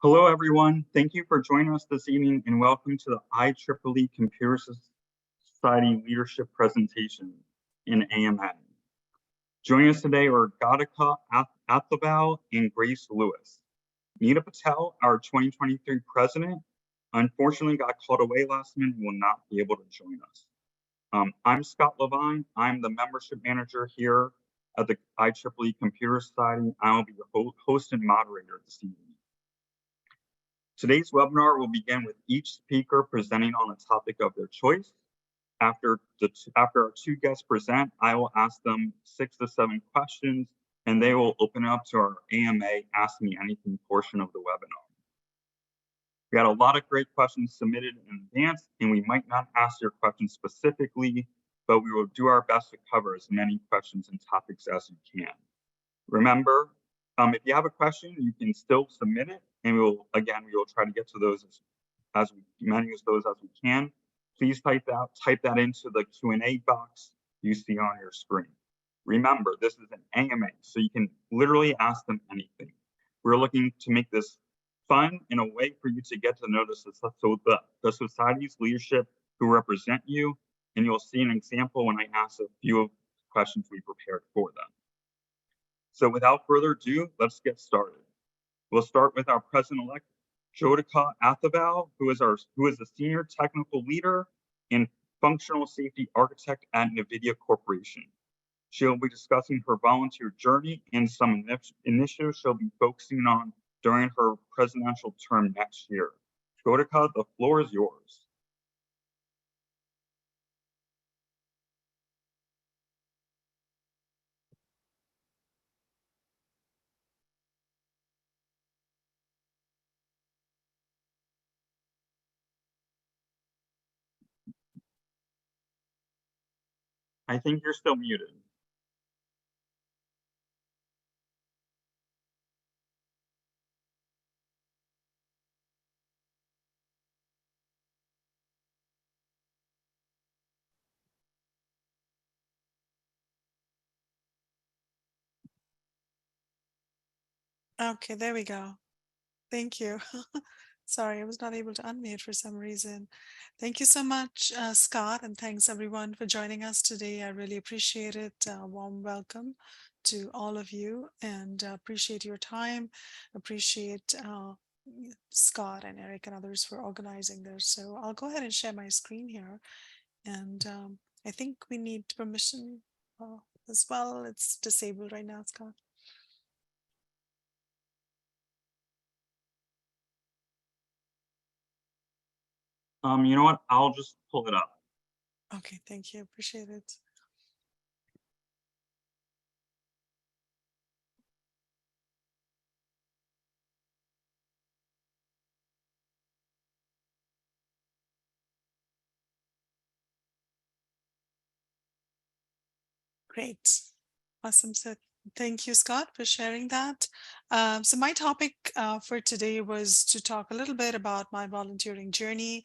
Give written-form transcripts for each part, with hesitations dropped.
Hello, everyone. Thank you for joining us this evening and welcome to the IEEE Computer Society Leadership Presentation in AMA. Joining us today are Jyotika Athavale and Grace Lewis. Nita Patel, our 2023 president, unfortunately got called away last minute and will not be able to join us. I'm Scott Levine. I'm the membership manager here at the IEEE Computer Society. I will be your host and moderator this evening. Today's webinar will begin with each speaker presenting on a topic of their choice. After our two guests present, I will ask them 6 to 7 questions, and they will open up to our AMA Ask Me Anything portion of the webinar. We had a lot of great questions submitted in advance, and we might not ask your questions specifically, but we will do our best to cover as many questions and topics as we can. Remember, if you have a question, you can still submit it, and we will try to get to those as many of those as we can. Please type that into the Q&A box you see on your screen. Remember, this is an AMA, so you can literally ask them anything. We're looking to make this fun in a way for you to get to know the society's leadership who represent you, and you'll see an example when I ask a few of the questions we prepared for them. So without further ado, let's get started. We'll start with our President-Elect, Jyotika Athavale, who is the Senior Technical Leader and Functional Safety Architect at NVIDIA Corporation. She'll be discussing her volunteer journey and some initiatives she'll be focusing on during her presidential term next year. Jyotika, the floor is yours. I think you're still muted. Okay, there we go. Thank you. Sorry, I was not able to unmute for some reason. Thank you so much, Scott, and thanks everyone for joining us today. I really appreciate it. Warm welcome to all of you, and appreciate your time. Appreciate Scott and Eric and others for organizing this. So I'll go ahead and share my screen here, and I think we need permission as well. It's disabled right now, Scott. You know what? I'll just pull it up. Okay, thank you. Appreciate it. Great. Awesome. So thank you, Scott, for sharing that. So my topic for today was to talk a little bit about my volunteering journey,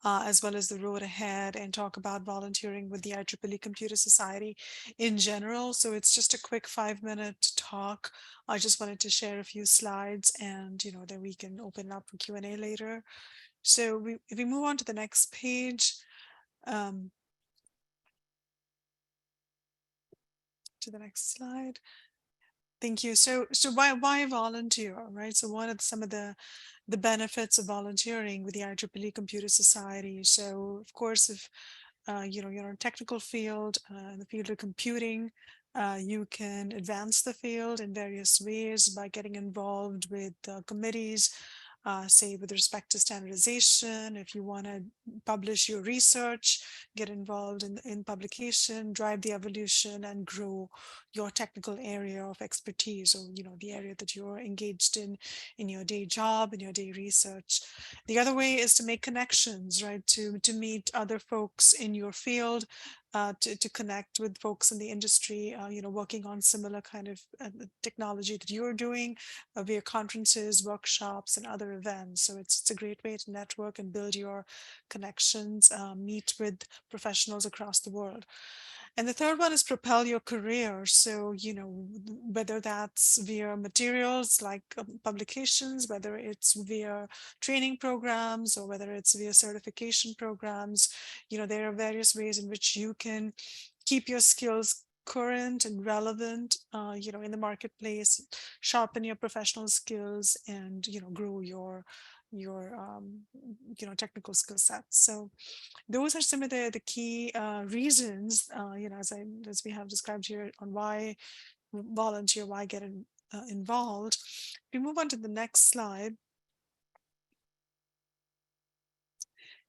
as well as the road ahead, and talk about volunteering with the IEEE Computer Society in general. So it's just a quick 5-minute talk. I just wanted to share a few slides, and then we can open up for Q&A later. So if we move on to the next page, to the next slide. Thank you. So why volunteer, right? So what are some of the benefits of volunteering with the IEEE Computer Society? So of course, if you're in a technical field, in the field of computing, you can advance the field in various ways by getting involved with committees, say with respect to standardization. If you want to publish your research, get involved in publication, drive the evolution, and grow your technical area of expertise, or the area that you're engaged in your day job, in your day research. The other way is to make connections, right? To meet other folks in your field, to connect with folks in the industry, working on similar kind of technology that you're doing via conferences, workshops, and other events. So it's a great way to network and build your connections, meet with professionals across the world. And the third one is propel your career. So, whether that's via materials like publications, whether it's via training programs, or whether it's via certification programs, there are various ways in which you can keep your skills current and relevant, in the marketplace, sharpen your professional skills, and, grow your technical skill sets. So those are some of the key reasons, as we have described here, on why volunteer, why get involved. If we move on to the next slide,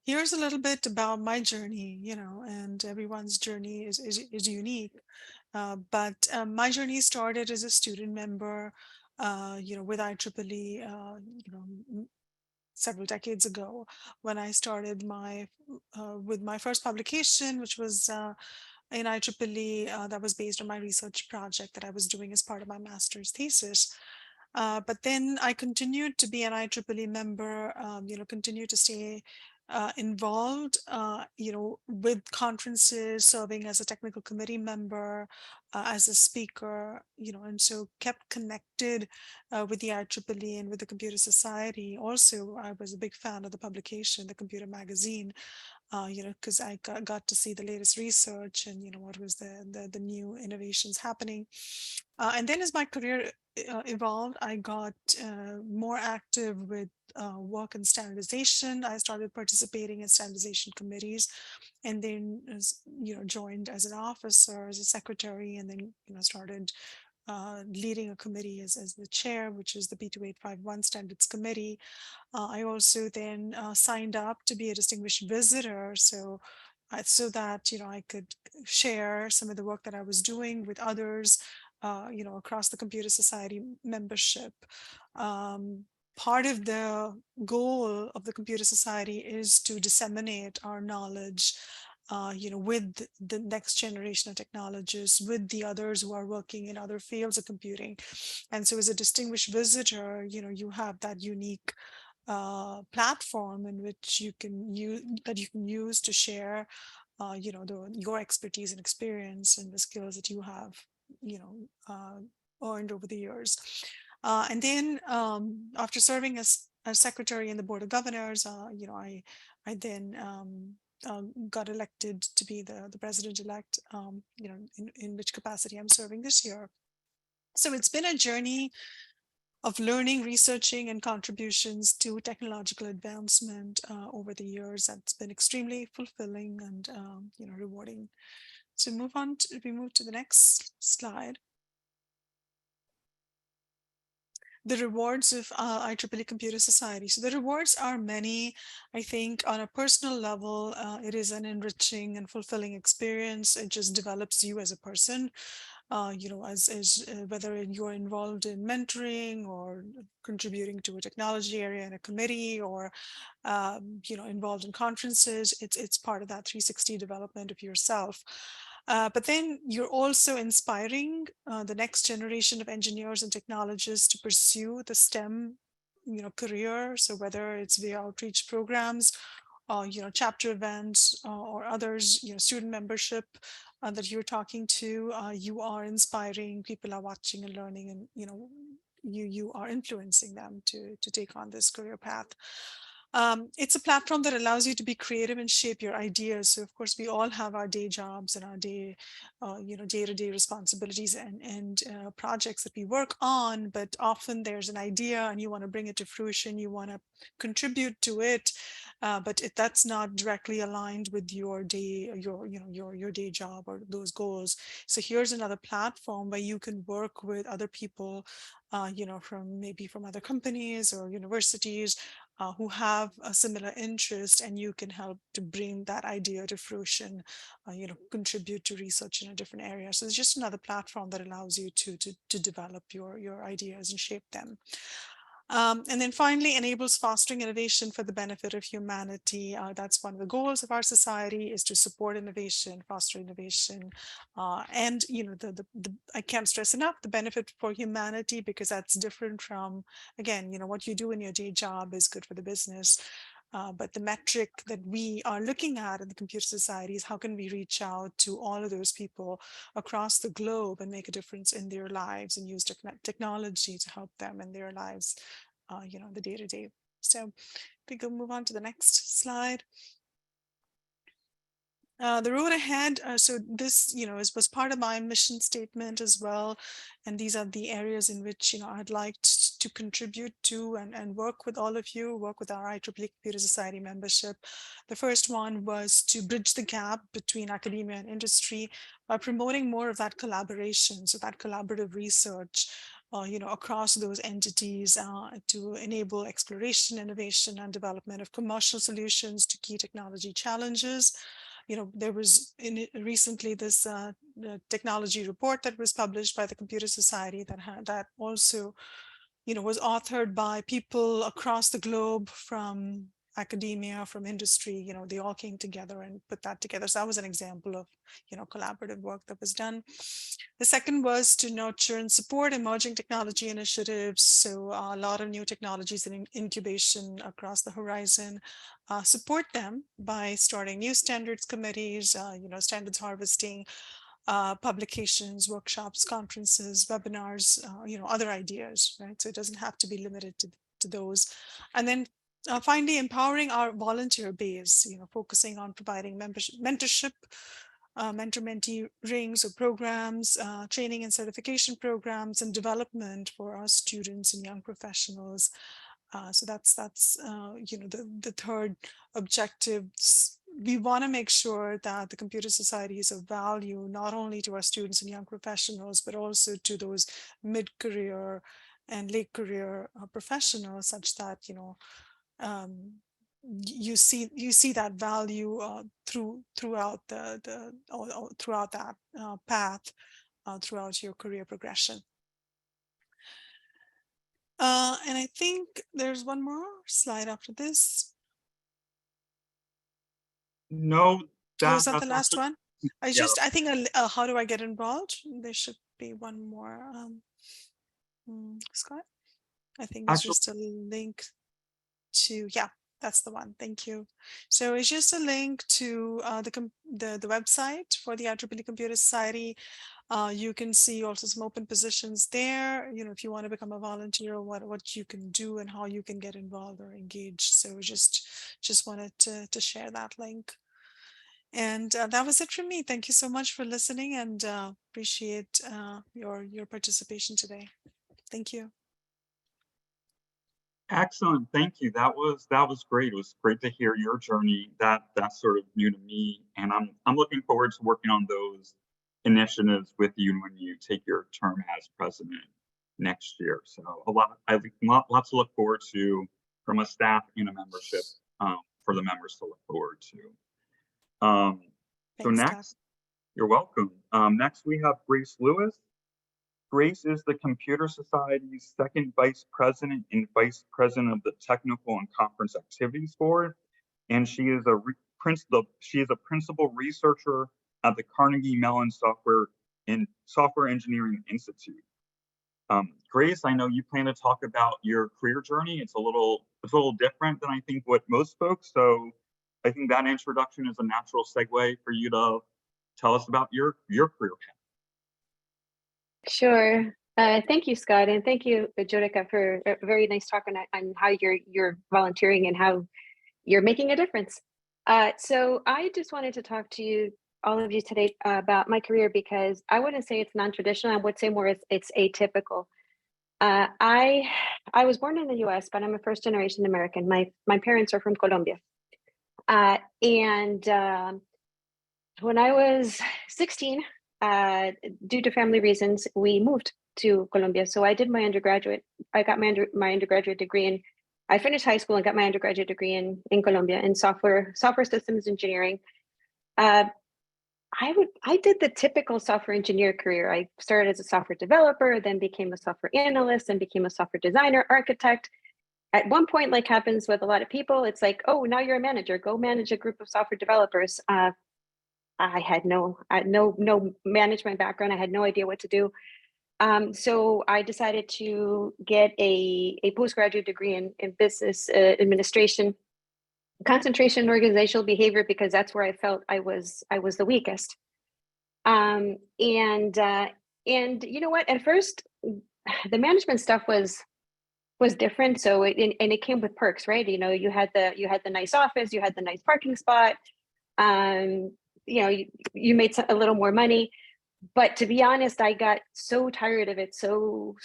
here's a little bit about my journey, and everyone's journey is unique. But my journey started as a student member, with IEEE, several decades ago, when I started with my first publication, which was in IEEE, that was based on my research project that I was doing as part of my master's thesis. But then I continued to be an IEEE member, continued to stay involved, with conferences, serving as a technical committee member, as a speaker, and so kept connected with the IEEE and with the Computer Society. Also, I was a big fan of the publication, the Computer Magazine, because I got to see the latest research and, what was the new innovations happening. And then as my career evolved, I got more active with work and standardization. I started participating in standardization committees, and then joined as an officer, as a secretary, and then started leading a committee as the chair, which is the B2851 Standards Committee. I also then signed up to be a distinguished visitor, so that I could share some of the work that I was doing with others, across the Computer Society membership. Um, Part of the goal of the Computer Society is to disseminate our knowledge, with the next generation of technologists, with the others who are working in other fields of computing. And so as a distinguished visitor, you have that unique platform in which you can use to share, your expertise and experience and the skills that you have, earned over the years. And then after serving as a secretary in the board of governors, I then got elected to be the president-elect, in which capacity I'm serving this year. So it's been a journey of learning, researching, and contributions to technological advancement over the years. That's been extremely fulfilling and rewarding. So we move to the next slide. The rewards of IEEE Computer Society. So the rewards are many. I think on a personal level, it is an enriching and fulfilling experience. It just develops you as a person. As whether you're involved in mentoring or contributing to a technology area in a committee, or involved in conferences, it's part of that 360 development of yourself. But then you're also inspiring the next generation of engineers and technologists to pursue the STEM, career. So whether it's via outreach programs, chapter events, or others, student membership that you're talking to, you are inspiring, people are watching and learning, and you are influencing them to take on this career path. It's a platform that allows you to be creative and shape your ideas. So of course, we all have our day jobs and our day-to-day responsibilities and projects that we work on, but often there's an idea and you want to bring it to fruition, you want to contribute to it, but if that's not directly aligned with your day, your day job or those goals. So here's another platform where you can work with other people, from other companies or universities, who have a similar interest, and you can help to bring that idea to fruition, contribute to research in a different area. So it's just another platform that allows you to develop your ideas and shape them. And then finally, enables fostering innovation for the benefit of humanity. That's one of the goals of our society, is to support innovation, foster innovation. And, I can't stress enough the benefit for humanity, because that's different from, again, what you do in your day job is good for the business. But the metric that we are looking at in the Computer Society is how can we reach out to all of those people across the globe and make a difference in their lives and use technology to help them in their lives, the day-to-day. So we can move on to the next slide. The road ahead, so this, was part of my mission statement as well. And these are the areas in which, I'd like to contribute to and work with all of you, work with our IEEE Computer Society membership. The first one was to bridge the gap between academia and industry by promoting more of that collaboration, so that collaborative research, across those entities to enable exploration, innovation, and development of commercial solutions to key technology challenges. There was recently this technology report that was published by the Computer Society that also, was authored by people across the globe from academia, from industry. They all came together and put that together. So that was an example of, collaborative work that was done. The second was to nurture and support emerging technology initiatives. So a lot of new technologies in incubation across the horizon. Support them by starting new standards committees, standards harvesting, publications, workshops, conferences, webinars, other ideas, right? So it doesn't have to be limited to those. And then finally, empowering our volunteer base, focusing on providing mentorship, mentor-mentee rings or programs, training and certification programs, and development for our students and young professionals. So that's the third objective. We want to make sure that the Computer Society is of value not only to our students and young professionals, but also to those mid-career and late career professionals, such that you see that value throughout throughout that path throughout your career progression. And I think there's one more slide after this. No, Oh, is that the last actually, one? I think how do I get involved? There should be one more. Scott, I think it's actually, just a link to, yeah, that's the one. Thank you. So it's just a link to the website for the IEEE Computer Society. You can see also some open positions there, if you want to become a volunteer, what you can do and how you can get involved or engaged. So just wanted to share that link. And that was it from me. Thank you so much for listening, and appreciate your participation today. Thank you. excellent. Thank you. That was great. It was great to hear your journey. That's sort of new to me, and I'm looking forward to working on those initiatives with you when you take your term as president next year. So lots to look forward to from a staff and a membership, for the members to look forward to. So Thanks, Scott. next, you're welcome. Next we have Grace Lewis. Grace is the Computer Society's second vice president and vice president of the Technical and Conference Activities Board, and she is a principal researcher at the Carnegie Mellon Software Engineering Institute. Grace, I know you plan to talk about your career journey. It's a little different than I think what most folks. So I think that introduction is a natural segue for you to tell us about your career path. Sure. Thank you, Scott, and thank you, Jyotika, for a very nice talk on how you're volunteering and how you're making a difference. So I just wanted to talk to all of you today about my career, because I wouldn't say it's non-traditional. I would say more it's atypical. I was born in the U.S., but I'm a first-generation American. My parents are from Colombia, and when I was 16. Due to family reasons, we moved to Colombia. So I did my undergraduate. I got my undergraduate degree, and I finished high school and got my undergraduate degree in Colombia in software systems engineering. I did the typical software engineer career. I started as a software developer, then became a software analyst, and became a software designer, architect. At one point, like happens with a lot of people, it's like, oh, now you're a manager. Go manage a group of software developers. I had no management background. I had no idea what to do. So I decided to get a postgraduate degree in business administration. concentration, organizational behavior, because that's where I felt I was the weakest. And you know what? At first, the management stuff was different. So it came with perks, right? You know, you had the nice office, you had the nice parking spot. You know, you made a little more money. But to be honest, I got so tired of it so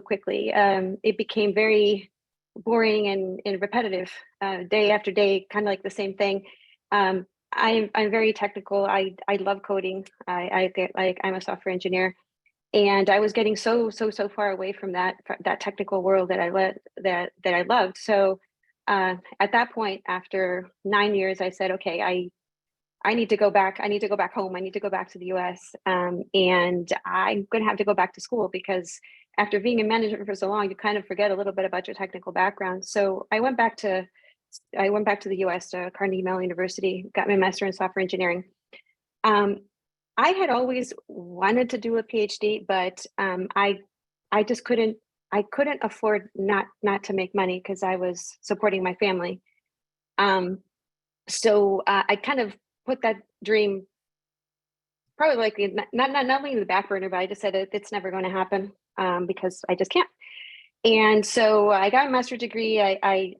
quickly. It became very boring and repetitive, day after day, kind of like the same thing. I'm very technical. I love coding. I'm a software engineer, and I was getting so far away from that technical world that I loved. So at that point, after 9 years, I said, okay, I need to go back. I need to go back home. I need to go back to the US. And I'm going to have to go back to school, because after being in management for so long, you kind of forget a little bit about your technical background. So I went back to the US, to Carnegie Mellon University, got my master in software engineering. I had always wanted to do a PhD, but I just couldn't afford not to make money, because I was supporting my family. So I kind of put that dream probably like not only in the back burner, but I just said it's never going to happen, because I just can't. And so I got a master's degree. I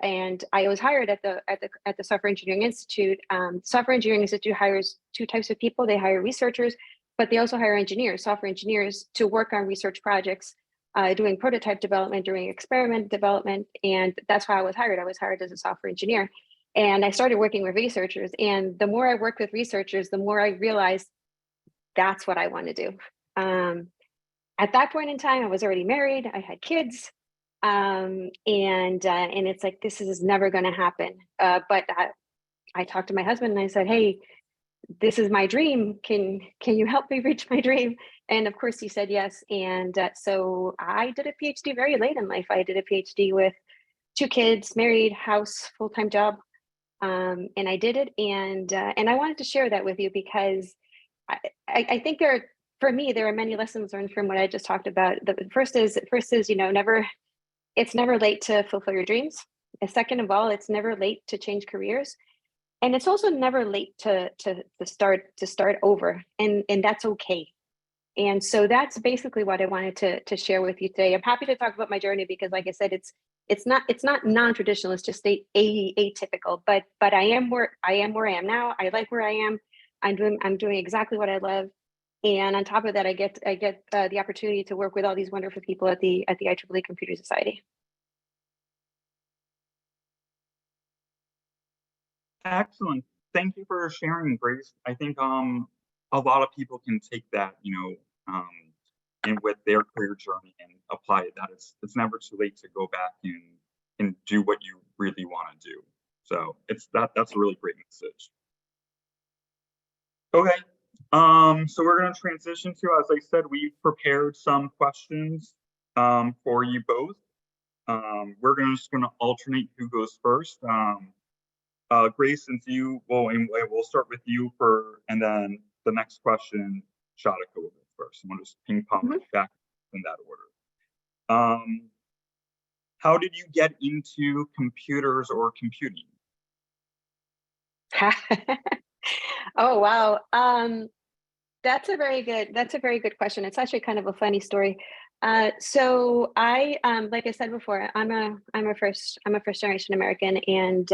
was hired at the Software Engineering Institute. Software Engineering Institute hires two types of people. They hire researchers, but they also hire engineers, software engineers, to work on research projects, doing prototype development, doing experiment development. And that's how I was hired. I was hired as a software engineer. And I started working with researchers. And the more I worked with researchers, the more I realized that's what I want to do. At that point in time, I was already married. I had kids. And it's like, this is never going to happen. But I talked to my husband and I said, hey, this is my dream. Can you help me reach my dream? And of course he said yes. And so I did a PhD very late in life. I did a PhD with 2 kids, married, house, full-time job. And I did it. And I wanted to share that with you, because I think for me, there are many lessons learned from what I just talked about. The first is, you know, it's never late to fulfill your dreams. And second of all, it's never late to change careers. And it's also never late to start over. And that's okay. And so that's basically what I wanted to share with you today. I'm happy to talk about my journey, because like I said, it's not non-traditional, it's just atypical, but I am where I am now. I like where I am. I'm doing exactly what I love. And on top of that, I get the opportunity to work with all these wonderful people at the IEEE Computer Society. Excellent. Thank you for sharing, Grace. I think a lot of people can take that, you know, and with their career journey and apply it. That it's never too late to go back and do what you really want to do. So that's a really great message. Okay. So we're going to transition to, as I said, we've prepared some questions for you both. We're just going to alternate who goes first. Grace, since we'll start with you and then the next question, Jyotika will go first. I'm going to just ping pong back in that order. How did you get into computers or computing? Oh, wow. That's a very good question. It's actually kind of a funny story. So I, like I said before, I'm a first generation American, and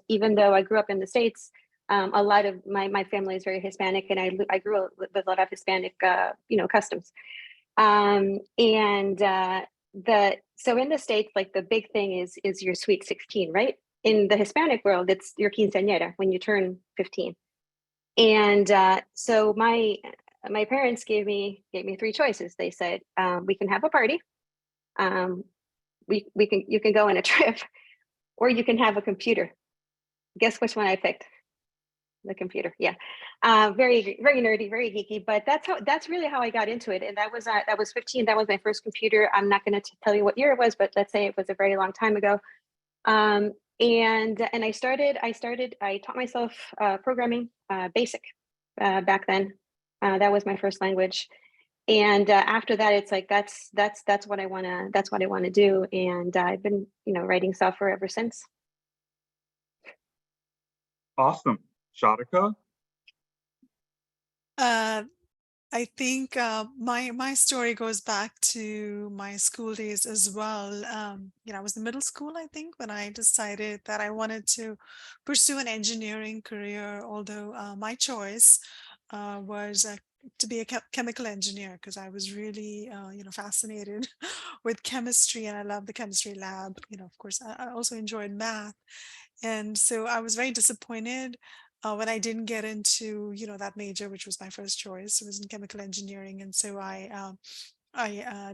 even though I grew up in the States, a lot of my family is very Hispanic, and I grew up with a lot of Hispanic, customs. So in the States, like the big thing is your sweet 16, right? In the Hispanic world, it's your quinceañera when you turn 15. And so my parents gave me 3 choices. They said, we can have a party, you can go on a trip, or you can have a computer. Guess which one I picked? The computer. Yeah. Very nerdy, very geeky, but that's really how I got into it. And that was 15. That was my first computer. I'm not going to tell you what year it was, but let's say it was a very long time ago. And I taught myself programming, BASIC, back then. That was my first language. And after that, it's like that's what I want to do. And I've been writing software ever since. Awesome. Jyotika? I think my story goes back to my school days as well. I was in middle school, I think, when I decided that I wanted to pursue an engineering career, although my choice was to be a chemical engineer because I was really, fascinated with chemistry and I love the chemistry lab. Of course, I also enjoyed math. And so I was very disappointed when I didn't get into, that major, which was my first choice. It was in chemical engineering. And so I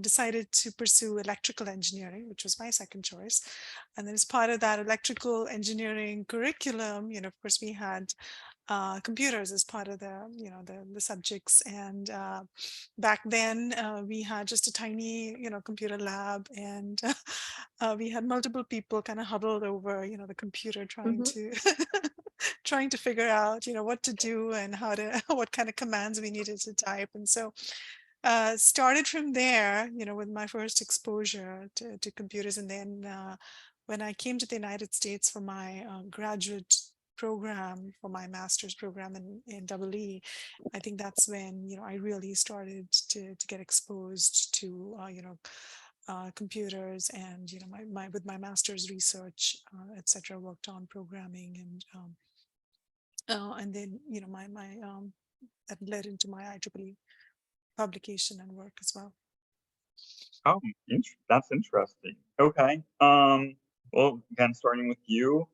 decided to pursue electrical engineering, which was my second choice. And then as part of that electrical engineering curriculum, of course, we had computers as part of the subjects. And back then we had just a tiny, computer lab, and we had multiple people kind of huddled over, the computer trying Mhm. to trying to figure out, what to do and how to what kind of commands we needed to type. And so started from there, with my first exposure to computers. And then when I came to the United States for my graduate program, for my master's program in EE, I think that's when, I really started to get exposed to, computers, and, my with my master's research, etc., worked on programming, and then, that led into my IEEE publication and work as well. Oh, that's interesting. Okay. Well, again, starting with you,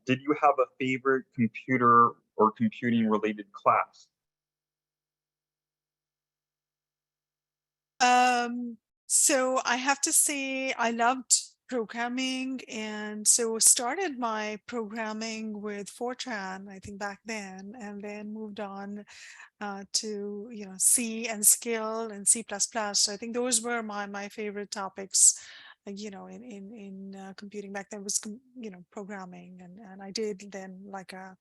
did you have a favorite computer or computing related class? So I have to say I loved programming, and so started my programming with Fortran, I think, back then, and then moved on to, C and Skill and C++. So I think those were my favorite topics, in computing back then, was programming, and I did then like a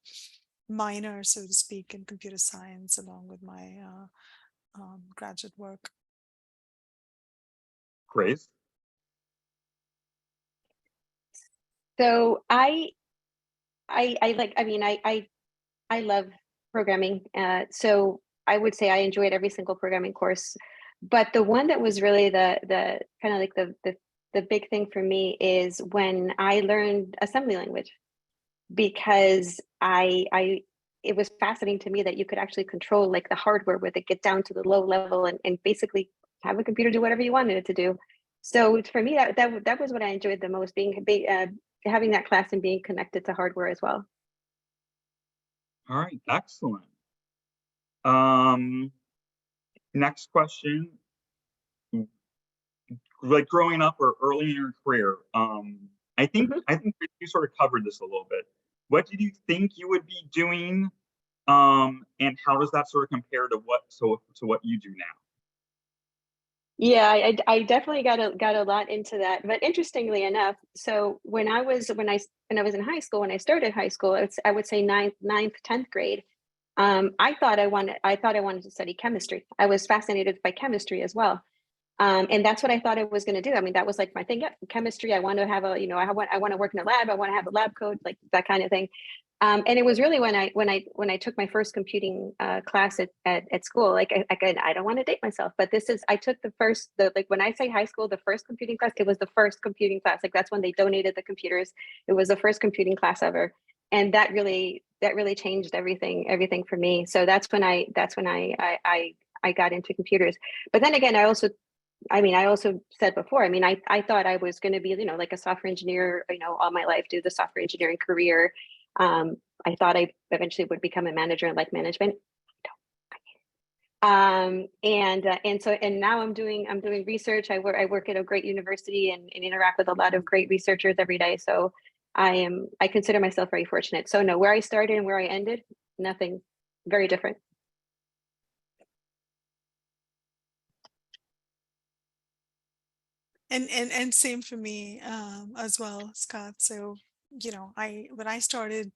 minor, so to speak, in computer science along with my graduate work. Grace? So I mean, I love programming. So I would say I enjoyed every single programming course, but the one that was really the kind of like the big thing for me is when I learned assembly language, because it was fascinating to me that you could actually control like the hardware with it, get down to the low level, and basically have a computer do whatever you wanted it to do. So for me, that was what I enjoyed the most, having that class and being connected to hardware as well. All right, excellent. Um, Next question. Like growing up or early in your career, I think you sort of covered this a little bit. What did you think you would be doing? And how does that sort of compare to what you do now? Yeah, I definitely got a lot into that. But interestingly enough, so when I was in high school, when I started high school, I would say ninth, 10th grade. I thought I wanted to study chemistry. I was fascinated by chemistry as well. And that's what I thought I was going to do. I mean, that was like my thing. Yeah, chemistry. I want to have I want to work in a lab. I want to have a lab coat, like that kind of thing. And it was really when I took my first computing class at school. Like I don't want to date myself, but I took like when I say high school, the first computing class. It was the first computing class. Like that's when they donated the computers. It was the first computing class ever, and that really changed everything for me. So that's when I got into computers. But then again, I also said before, I thought I was going to be, like a software engineer, all my life, do the software engineering career. I thought I eventually would become a manager and like management. And now I'm doing research. I work at a great university and interact with a lot of great researchers every day. So I consider myself very fortunate. So no, where I started and where I ended, nothing, very different. And same for me as well, Scott. So, when I started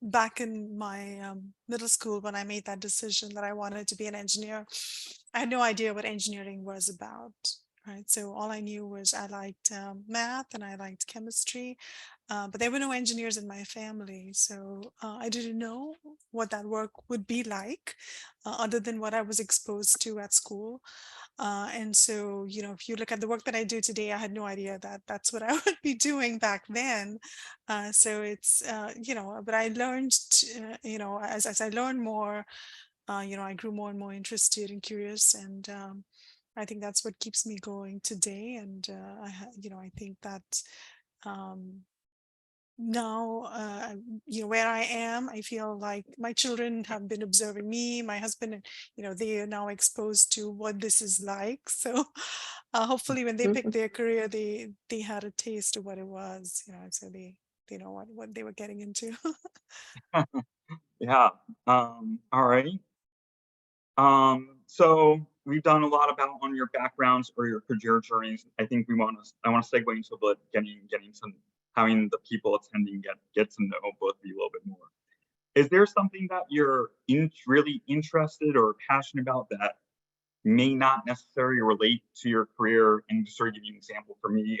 back in my middle school, when I made that decision that I wanted to be an engineer, I had no idea what engineering was about. Right. So all I knew was I liked math and I liked chemistry. but there were no engineers in my family, so I didn't know what that work would be like, other than what I was exposed to at school. And so, if you look at the work that I do today, I had no idea that that's what I would be doing back then. So it's, but I learned, as I learned more, I grew more and more interested and curious. And I think that's what keeps me going today. And, I think that um, now, where I am, I feel like my children have been observing me, my husband, and they are now exposed to what this is like. So hopefully when they pick Mhm. their career, they had a taste of what it was, so they know what they were getting into. Yeah. All right. So we've done a lot about on your backgrounds or your career journeys. I think I want to segue into getting some having the people attending get to know both of you a little bit more. Is there something that you're really interested or passionate about that may not necessarily relate to your career? And to sort of give you an example for me,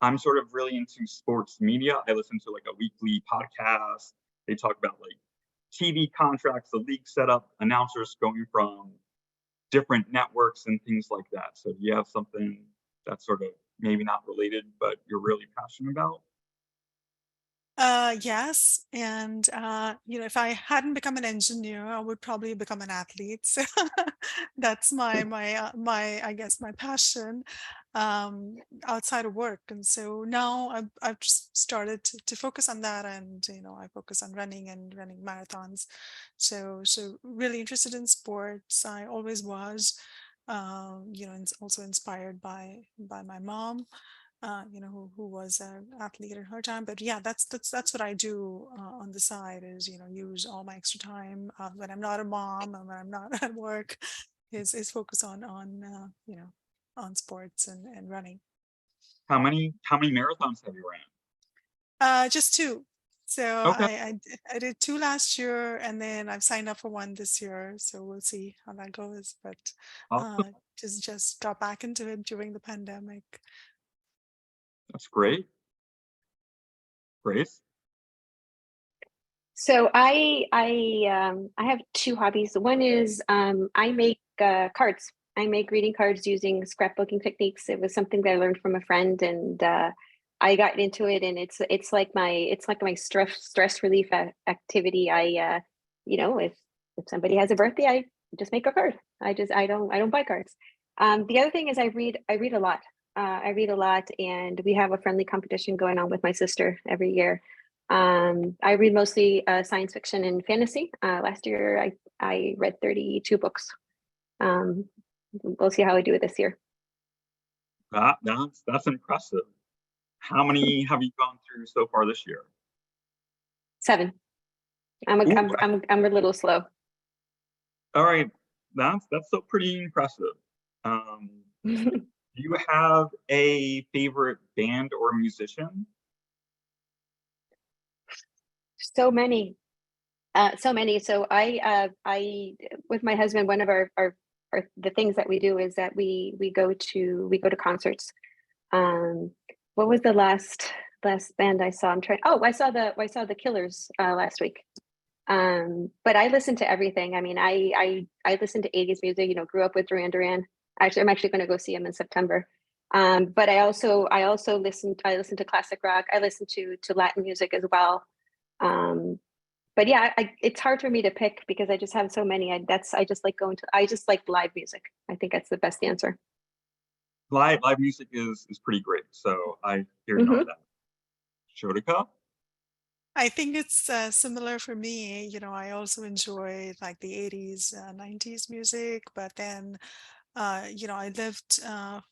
I'm sort of really into sports media. I listen to like a weekly podcast. They talk about like TV contracts, the league setup, announcers going from different networks and things like that. So do you have something that's sort of maybe not related, but you're really passionate about? Yes, and if I hadn't become an engineer, I would probably become an athlete. So that's my I guess my passion outside of work. And so now I've just started to focus on that, and I focus on running and running marathons. So really interested in sports. I always was, and also inspired by my mom, who was an athlete in her time. But yeah, that's what I do on the side, is use all my extra time when I'm not a mom and when I'm not at work, is focus on sports and running. How many marathons have you ran? Just two. So Okay, I did two last year, and then I've signed up for one this year. So we'll see how that goes. But awesome. uh, just got back into it during the pandemic. That's great. Grace? So I have two hobbies. One is I make cards. I make greeting cards using scrapbooking techniques. It was something that I learned from a friend, and I got into it. And it's like my stress relief activity. If somebody has a birthday, I just make a card. I don't buy cards. The other thing is I read a lot. I read a lot, and we have a friendly competition going on with my sister every year. I read mostly science fiction and fantasy. Last year, I read 32 books. Um, we'll see how I do it this year. That's impressive. How many have you gone through so far this year? 7. I'm a, Ooh, I'm a little slow. all right. That's still pretty impressive. Um, do you have a favorite band or musician? So many, so many. So I with my husband, one of our the things that we do is that we go to concerts. Um, what was the last band I saw? I saw the Killers last week. But I listen to everything. I mean, I listen to 80s music, grew up with Duran Duran. Actually, I'm actually going to go see him in September. But I also listen to classic rock. I listen to Latin music as well. Um, but yeah, it's hard for me to pick because I just have so many. I just like live music. I think that's the best answer. Live music is pretty great. So I hear you on Hmm. that. Jyotika? I think it's similar for me. I also enjoy like the 80s, 90s music, but then, I lived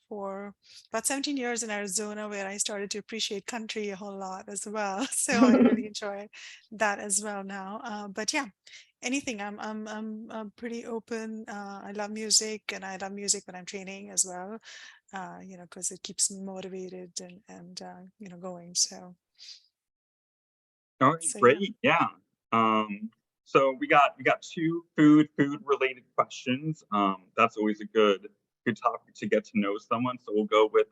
for about 17 years in Arizona, where I started to appreciate country a whole lot as well. So I really enjoy that as well now. But yeah, anything. I'm pretty open. I love music, and I love music when I'm training as well. Because it keeps me motivated and going. All right, So yeah. great. Yeah. Um, so we got two food related questions. That's always a good topic to get to know someone. So we'll go with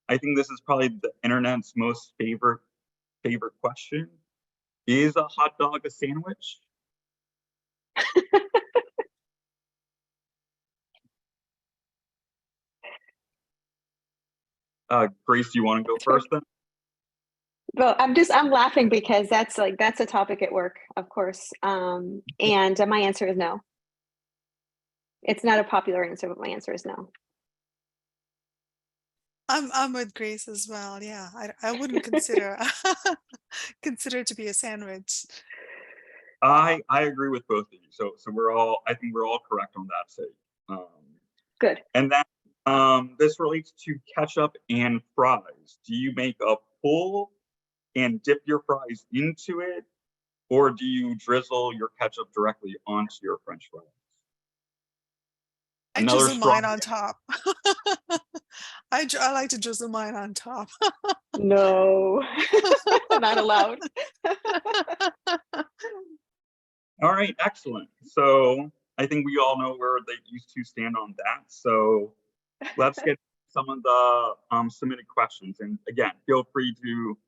I think this is probably the internet's most favorite question. Is a hot dog a sandwich? Grace, do you want to go first then? Well, I'm laughing because that's a topic at work, of course. And my answer is no. It's not a popular answer, but my answer is no. I'm with Grace as well. Yeah, I wouldn't consider consider it to be a sandwich. I agree with both of you. So I think we're all correct on that side. Good. And then this relates to ketchup and fries. Do you make a pull and dip your fries into it, or do you drizzle your ketchup directly onto your French fries? I Another drizzle mine strong on top. I like to drizzle mine on top. No, not allowed. All right, excellent. So I think we all know where they used to stand on that. So let's get some of the submitted questions. And again, feel free to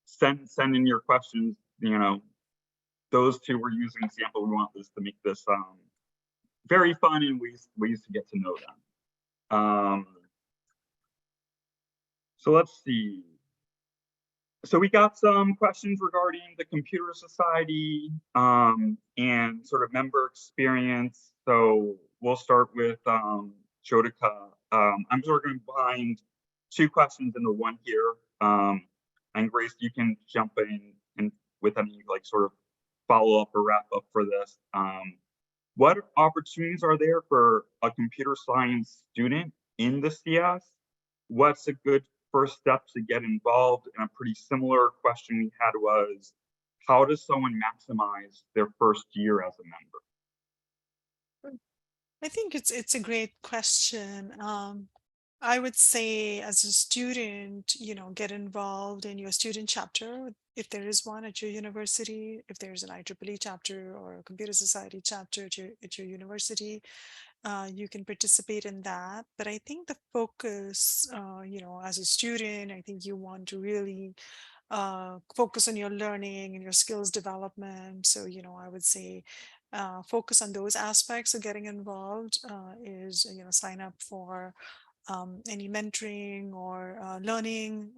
send in your questions. You know, those two we're using example. We want this to make this very fun and ways to get to know them. So let's see. So we got some questions regarding the Computer Society and sort of member experience. So we'll start with Jyotika. I'm sort of going to combine two questions into one here. And Grace, you can jump in and with any like sort of follow up or wrap up for this. What opportunities are there for a computer science student in the CS? What's a good first step to get involved? And a pretty similar question we had was, how does someone maximize their first year as a member? I think it's a great question. I would say as a student, get involved in your student chapter, if there is one at your university, if there's an IEEE chapter or a Computer Society chapter at your university, you can participate in that. But I think the focus, as a student, I think you want to really focus on your learning and your skills development. So, I would say focus on those aspects of getting involved is, sign up for any mentoring or learning,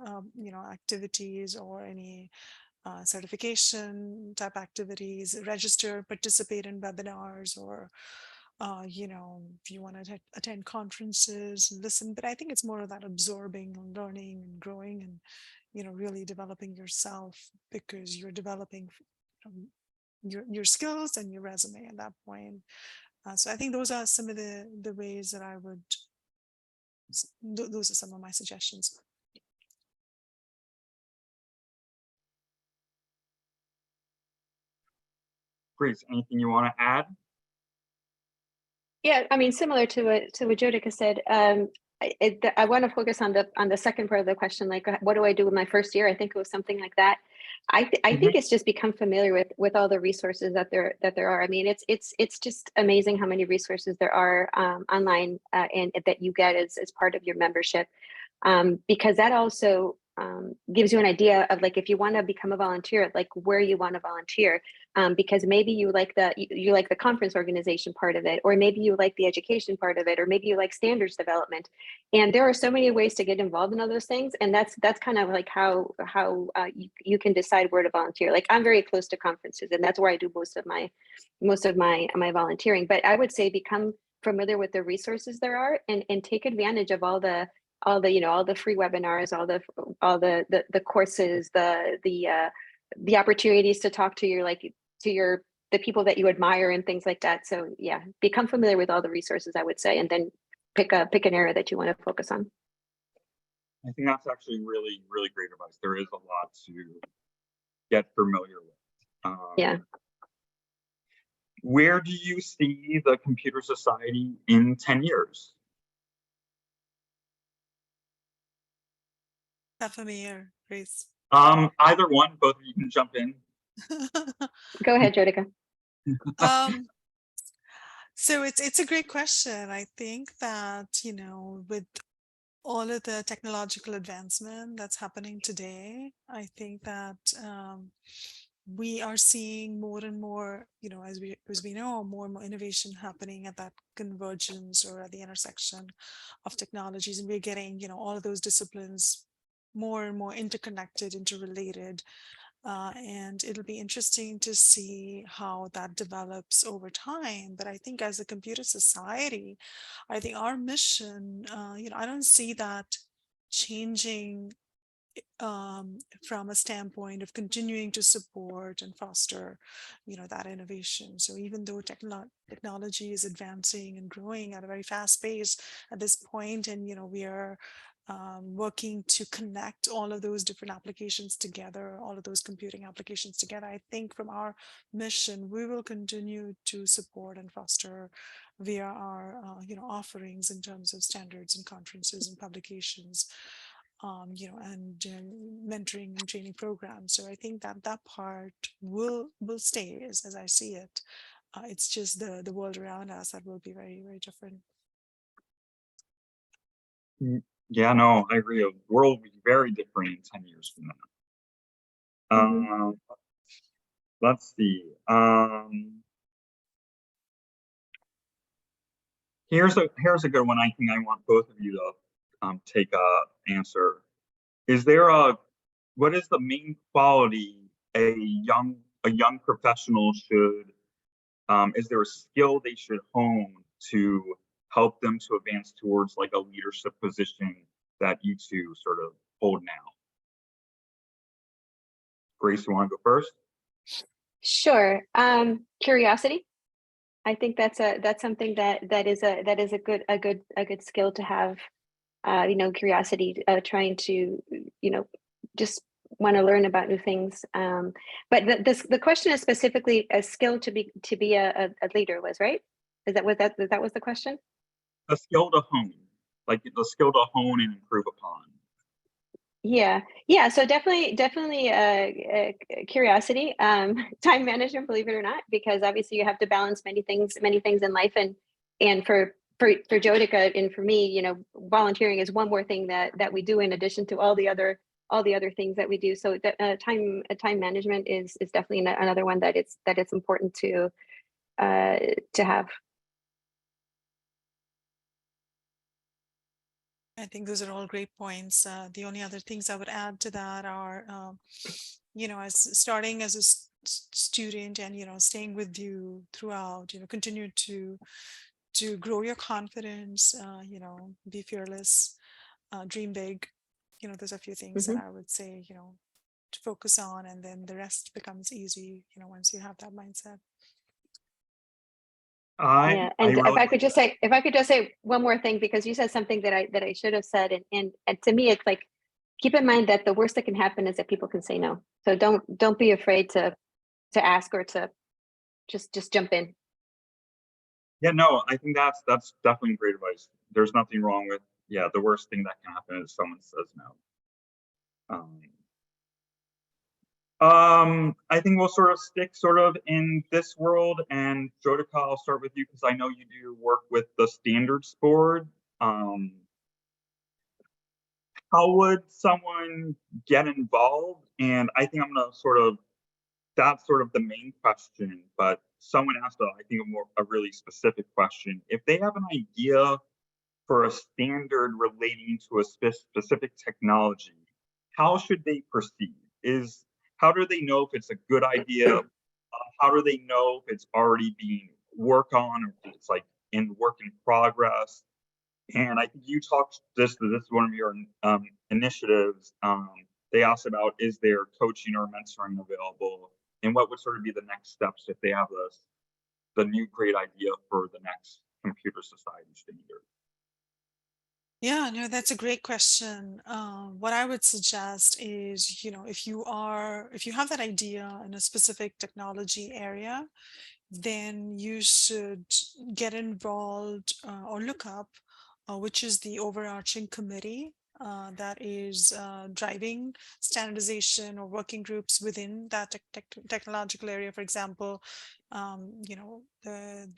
activities or any certification type activities, register, participate in webinars or if you want to attend conferences, listen. But I think it's more of that absorbing and learning and growing and, really developing yourself, because you're developing your skills and your resume at that point. So I think those are some of the ways that I would, those are some of my suggestions. Grace, anything you want to add? Yeah, I mean, similar to what Jyotika said, I want to focus on the second part of the question, like what do I do with my first year? I think it was something like that. I think it's just become familiar with all the resources that there are. I mean, it's just amazing how many resources there are online and that you get as part of your membership, because that also gives you an idea of like if you want to become a volunteer, like where you want to volunteer. Because maybe you like the conference organization part of it, or maybe you like the education part of it, or maybe you like standards development. And there are so many ways to get involved in all those things, and that's kind of like how you can decide where to volunteer. Like I'm very close to conferences, and that's where I do most of my volunteering. But I would say become familiar with the resources there are, and take advantage of all the free webinars, all the courses, the opportunities to talk to the people that you admire and things like that. So yeah, become familiar with all the resources, I would say, and then pick an area that you want to focus on. I think that's actually really, really great advice. There is a lot to get familiar with. Yeah. Where do you see the Computer Society in 10 years? That for me or Grace? Either one, both of you can jump in. Go ahead, Jyotika. So it's a great question. I think that, with all of the technological advancement that's happening today, I think that we are seeing more and more, as we know, more and more innovation happening at that convergence or at the intersection of technologies, and we're getting, all of those disciplines more and more interconnected, interrelated, and it'll be interesting to see how that develops over time. But I think as a computer society, I think our mission, I don't see that changing from a standpoint of continuing to support and foster, that innovation. So even though technology is advancing and growing at a very fast pace at this point, and we are working to connect all of those different applications together, all of those computing applications together, I think from our mission, we will continue to support and foster via our offerings in terms of standards and conferences and publications, and mentoring and training programs. So I think that that part will stay as I see it. It's just the world around us that will be very, very different. Yeah, no, I agree. The world will be very different in 10 years from now. Mhm. Let's see. Here's a good one. I think I want both of you to take a answer. What is the main quality a young professional should, is there a skill they should hone to help them to advance towards like a leadership position that you two sort of hold now? Grace, you want to go first? Sure. Curiosity. I think that's something that is a good skill to have. Curiosity, trying to, just want to learn about new things. But the question is specifically a skill to be a leader, was right? Is that what that was the question? A skill to hone, like the skill to hone and improve upon. Yeah. So definitely curiosity, time management, believe it or not, because obviously you have to balance many things in life, and for Jyotika and for me, volunteering is one more thing that we do in addition to all the other things that we do. So time management is definitely another one that it's important to have. I think those are all great points. The only other things I would add to that are, as starting as a student and, staying with you throughout, continue to grow your confidence, be fearless, dream big. There's a few things that Mhm. I would say, to focus on, and then the rest becomes easy, once you have that mindset. Yeah, I and really if I could just say one more thing, because you said something that I should have said, and to me it's like, keep in mind that the worst that can happen is that people can say no. So don't be afraid to ask, or to just jump in. Yeah, no, I think that's definitely great advice. There's nothing wrong with, yeah, the worst thing that can happen is someone says no. I think we'll sort of stick sort of in this world, and Jyotika, I'll start with you because I know you do work with the standards board. How would someone get involved? And I think I'm gonna that's sort of the main question, but someone asked I think a really specific question. If they have an idea for a standard relating to a specific technology, how should they proceed? How do they know if it's a good idea? How do they know if it's already being worked on, or if it's like in work in progress? And I think you talked this is one of your initiatives. They asked about, is there coaching or mentoring available, and what would sort of be the next steps if they have the new great idea for the next computer society standard? Yeah, no, that's a great question. What I would suggest is, if you have that idea in a specific technology area, then you should get involved, or look up which is the overarching committee that is driving standardization or working groups within that technological area. For example, the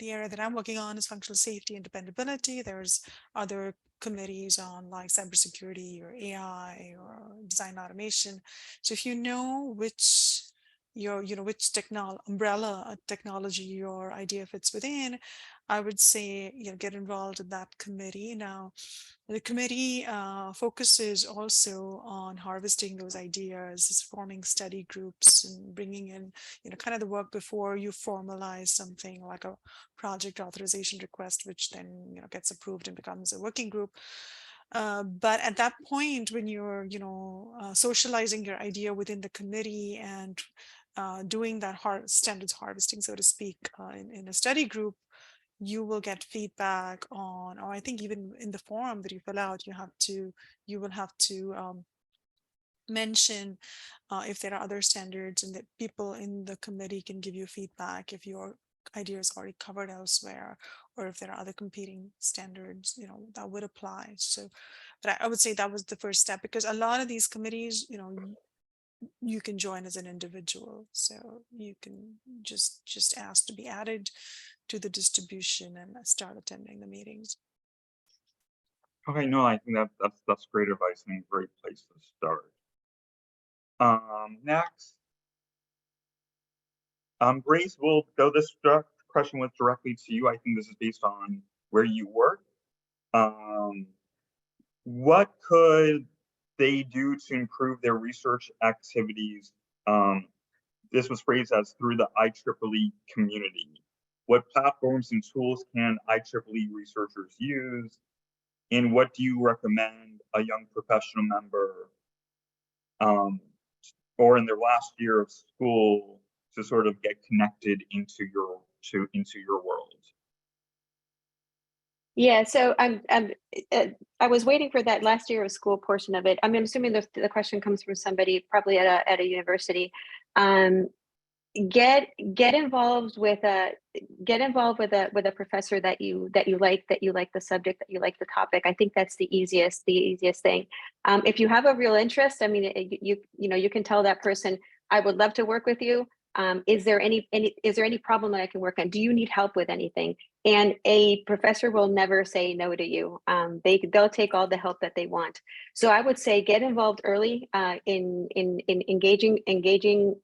area that I'm working on is functional safety and dependability. There's other committees on like cybersecurity or AI or design automation. So if you know which which umbrella technology your idea fits within, I would say, get involved in that committee. Now, the committee focuses also on harvesting those ideas, forming study groups, and bringing in, kind of the work before you formalize something like a project authorization request, which then, gets approved and becomes a working group. But at that point, when you're, socializing your idea within the committee and doing that standards harvesting, so to speak, in a study group, you will get feedback on, or I think even in the form that you fill out, you will have to mention if there are other standards, and that people in the committee can give you feedback if your idea is already covered elsewhere, or if there are other competing standards, that would apply. So, but I would say that was the first step, because a lot of these committees, you can join as an individual, so you can just ask to be added to the distribution and start attending the meetings. Okay, no, I think that's great advice and a great place to start. Next, Grace, we'll go this question with directly to you. I think this is based on where you work. What could they do to improve their research activities? This was phrased as through the IEEE community. What platforms and tools can IEEE researchers use? And what do you recommend a young professional member or in their last year of school to sort of get connected into your world? Yeah, so I was waiting for that last year of school portion of it. I'm assuming the question comes from somebody probably at a university. Get involved with a professor that you like the subject, that you like the topic. I think that's the easiest thing. If you have a real interest, I mean, you can tell that person, I would love to work with you. Is there any problem that I can work on? Do you need help with anything? And a professor will never say no to you. They'll take all the help that they want. So I would say get involved early in engaging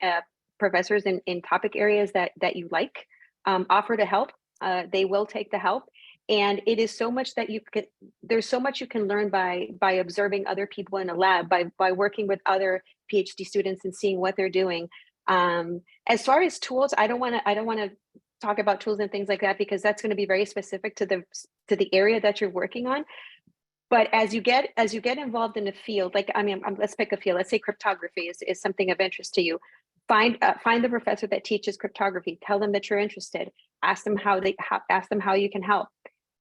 professors in topic areas that you like. Offer to help. They will take the help. And it is so much that there's so much you can learn by observing other people in a lab, by working with other PhD students and seeing what they're doing. As far as tools, I don't want to talk about tools and things like that, because that's going to be very specific to the area that you're working on. But as you get involved in a field, like, I mean, let's pick a field. Let's say cryptography is something of interest to you. Find the professor that teaches cryptography. Tell them that you're interested. Ask them how you can help.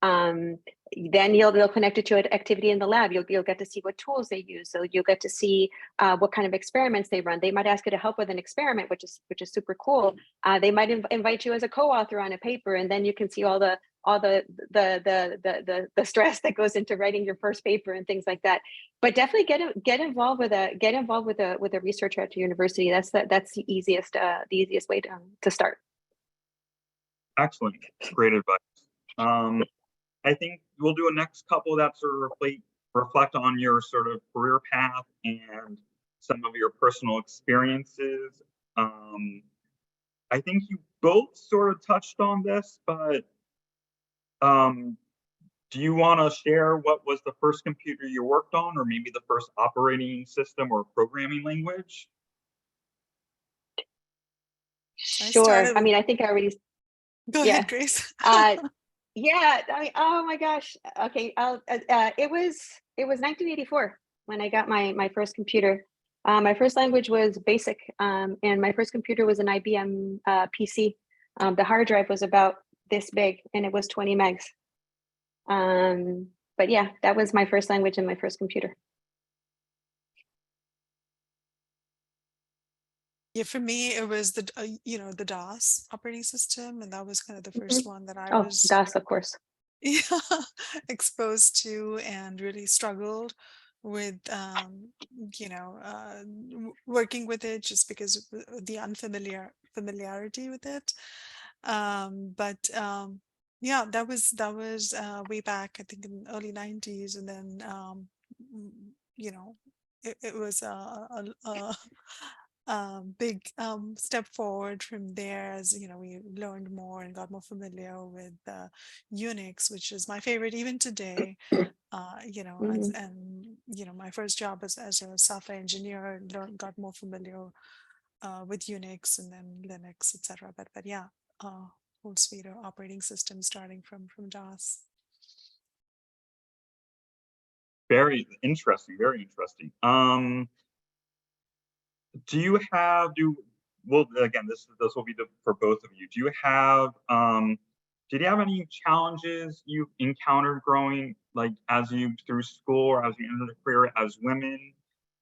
Then they'll connect it to an activity in the lab. You'll get to see what tools they use. So you'll get to see what kind of experiments they run. They might ask you to help with an experiment, which is super cool. They might invite you as a co-author on a paper, and then you can see all the stress that goes into writing your first paper and things like that. But definitely get involved with a researcher at your university. That's the easiest way to start. Excellent, great advice. I think we'll do a next couple that sort of reflect on your sort of career path and some of your personal experiences. I think you both sort of touched on this, but do you want to share what was the first computer you worked on, or maybe the first operating system or programming language? Sure. I mean, I think I already. Go ahead, Grace. Yeah. I mean, oh my gosh. Okay. It was 1984 when I got my first computer. My first language was BASIC, and my first computer was an IBM PC. The hard drive was about this big, and it was 20 megs. But yeah, that was my first language and my first computer. Yeah, for me, it was the the DOS operating system, and that was kind of the first one that I was DOS, of course. Yeah, exposed to, and really struggled with working with it, just because of the familiarity with it. But Yeah, that was way back, I think in early 90s, and then mm, you know, it was a big step forward from there, as you know, we learned more and got more familiar with Unix, which is my favorite even today. You know, Mhm. and you know, my first job as a software engineer, got more familiar with Unix and then Linux, etc. But yeah, whole suite of operating systems starting from DOS. Very interesting, very interesting. Do you have do well again, this will be for both of you. Do you have did you have any challenges you encountered growing like as you through school or as you entered a career as women?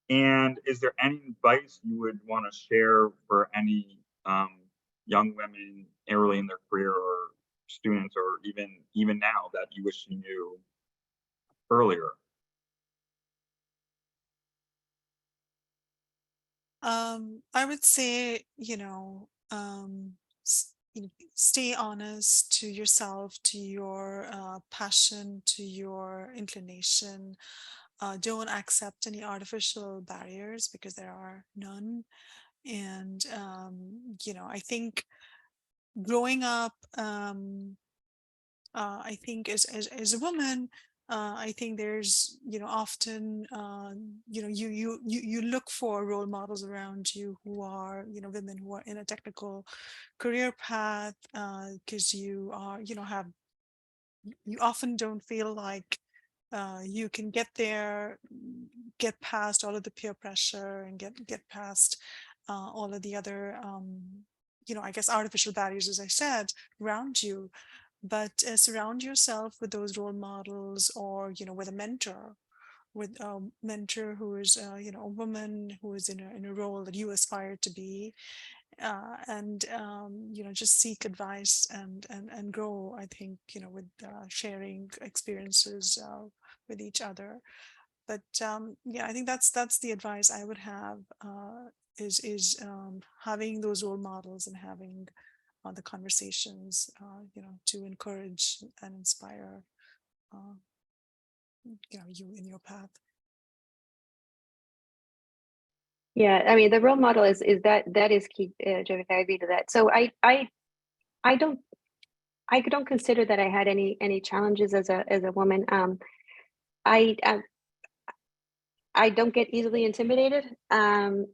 And is there any advice you would want to share for any young women early in their career or students or even now that you wish you knew earlier? I would say, stay honest to yourself, to your passion, to your inclination. Don't accept any artificial barriers because there are none. And, I think growing up, I think as a woman, I think there's often you look for role models around you who are women who are in a technical career path, because you are have you often don't feel like you can get there, get past all of the peer pressure and get past all of the other I guess artificial barriers, as I said, around you. But surround yourself with those role models, or with a mentor, who is a woman who is in a role that you aspire to be, and just seek advice and grow, I think, with sharing experiences with each other. But yeah, I think that's the advice I would have, is having those role models and having the conversations, to encourage and inspire, uh, you in your path. Yeah, I mean, the role model is that is key, Jyotika. I agree to that. So I don't I don't consider that I had any challenges as a woman. I I don't get easily intimidated, and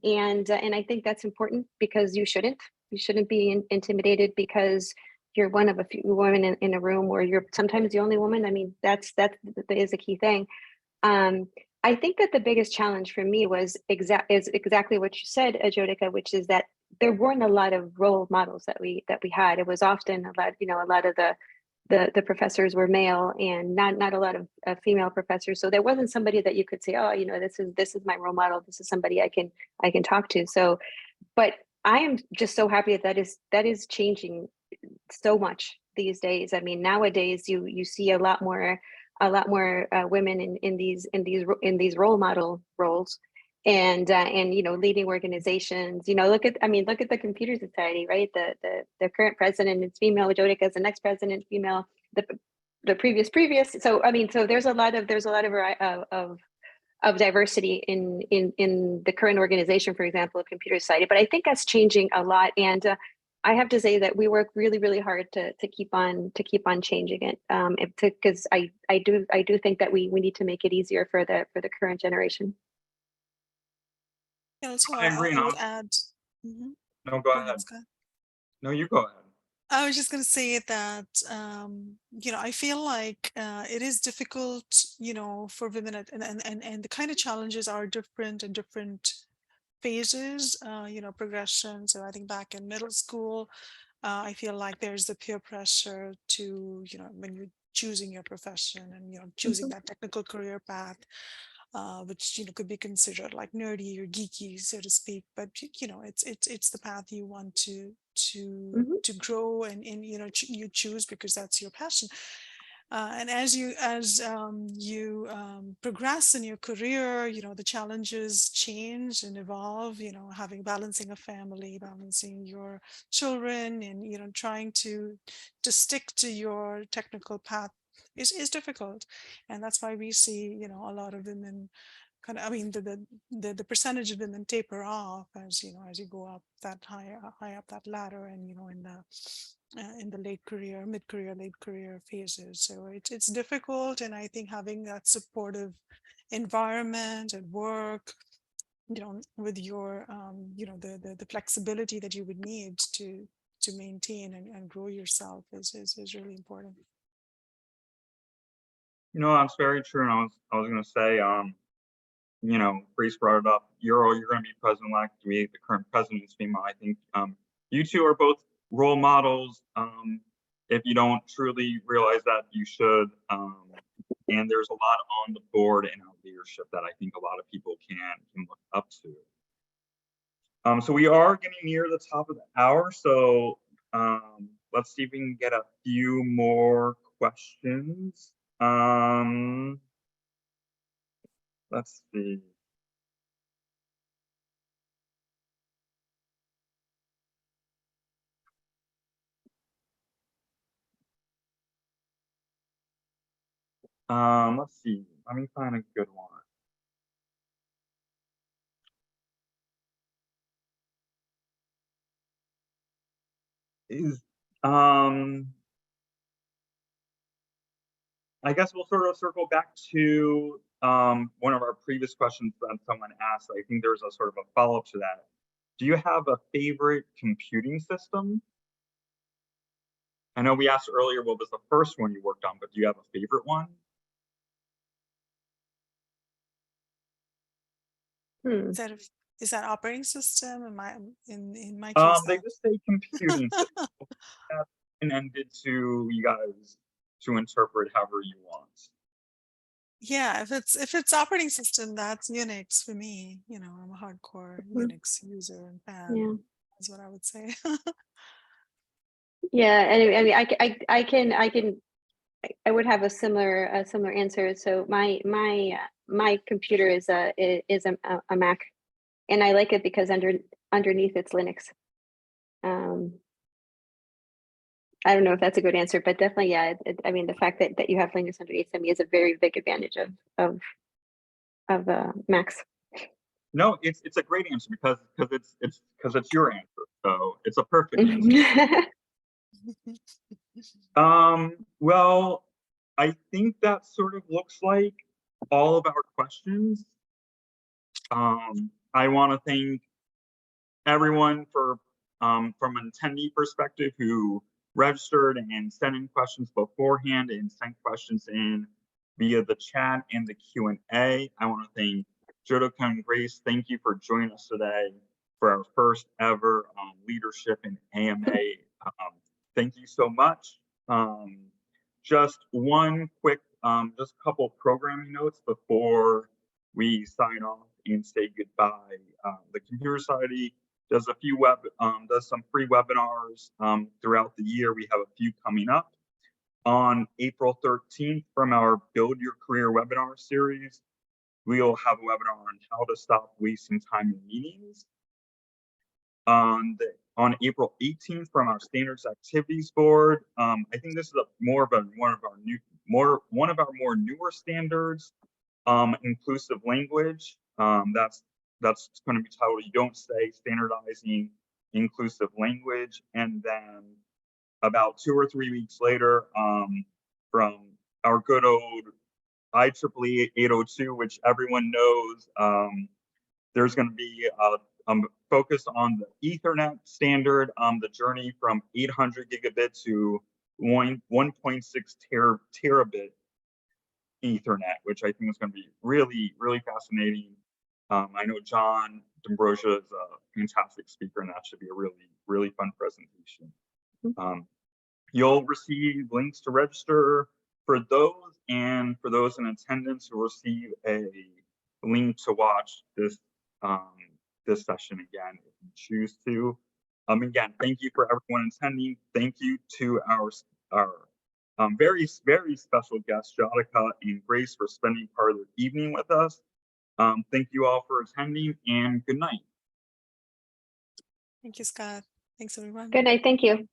I think that's important because you shouldn't be intimidated because you're one of a few women in a room, or you're sometimes the only woman. I mean, that is a key thing. Um, I think that the biggest challenge for me was exactly what you said, Jyotika, which is that there weren't a lot of role models that we had. It was often a lot of the professors were male, and not a lot of female professors. So there wasn't somebody that you could say, oh, this is my role model. This is somebody I can talk to. So, but I am just so happy that is changing so much these days. I mean, nowadays you see a lot more women in these role model roles, and leading organizations. Look at look at the Computer Society, right? The current president is female. Jyotika is the next president, female. The previous. So I mean, so there's a lot of diversity in the current organization, for example, of Computer Society. But I think that's changing a lot, and I have to say that we work really hard to keep on changing it, because I do think that we need to make it easier for the current generation. Also, I agree. I And would add. Mhm. no, go Go ahead, ahead. Scott. No, you go ahead. I was just going to say that, I feel like it is difficult, for women, and the kind of challenges are different in different phases, progression. So I think back in middle school, I feel like there's the peer pressure to, when you're choosing your profession and, choosing Mhm, that technical career path, which could be considered like nerdy or geeky, so to speak. But it's the path you want to mhm, grow, and you choose because that's your passion. And as you progress in your career, the challenges change and evolve. Balancing a family, balancing your children, and trying to stick to your technical path is difficult, and that's why we see a lot of women kind of, the percentage of women taper off as as you go up that high up that ladder, and in the late career, mid career, late career phases. So it's difficult, and I think having that supportive environment at work, with your the flexibility that you would need to maintain and grow yourself is really important. That's very true. And I was gonna say, Grace brought it up. You're gonna be president-elect. The current president is female. I think you two are both role models. If you don't truly realize that, you should. And there's a lot on the board and our leadership that I think a lot of people can look up to. So we are getting near the top of the hour. So let's see if we can get a few more questions. Let's see. Let's see. Let me find a good one. I guess we'll sort of circle back to one of our previous questions that someone asked. I think there's a sort of a follow-up to that. Do you have a favorite computing system? I know we asked earlier what was the first one you worked on, but do you have a favorite one? Is that operating system? In my case, they just say computing system. That's open-ended to you guys to interpret however you want. Yeah, if it's operating system, that's Unix for me. I'm a hardcore Unix user and fan. Yeah. That's what I would say. Yeah, and I mean, I would have a similar answer. So my computer is a Mac, and I like it because underneath it's Linux. I don't know if that's a good answer, but definitely, yeah. I mean, the fact that you have Linux underneath me is a very big advantage of Macs. No, it's a great answer because it's your answer. So it's a perfect answer. Well, I think that sort of looks like all of our questions. I want to thank everyone for from an attendee perspective who registered and sent in questions beforehand and sent questions in via the chat and the Q&A. I want to thank Jyotika and Grace. Thank you for joining us today for our first ever leadership in AMA. Thank you so much. Just one quick, just a couple programming notes before we sign off and say goodbye. The Computer Society does does some free webinars throughout the year. We have a few coming up. On April 13th, from our Build Your Career webinar series, we'll have a webinar on how to stop wasting time in meetings. On April 18th, from our Standards Activities Board, I think this is one of our more newer standards, inclusive language. That's going to be titled "You Don't Say: Standardizing Inclusive Language." And then about 2 or 3 weeks later, from our good old IEEE 802, which everyone knows, there's going to be a focus on the Ethernet standard, the journey from 800 gigabit to 1.6 terabit Ethernet, which I think is going to be really, really fascinating. I know John D'Ambrosia is a fantastic speaker, and that should be a really, really fun presentation. You'll receive links to register for those, and for those in attendance, you'll receive a link to watch this this session again if you choose to. Again, thank you for everyone attending. Thank you to our Very, very special guests, Jyotika and Grace, for spending part of their evening with us. Thank you all for attending, and good night. Thank you, Scott. Thanks, everyone. Good night. Thank you.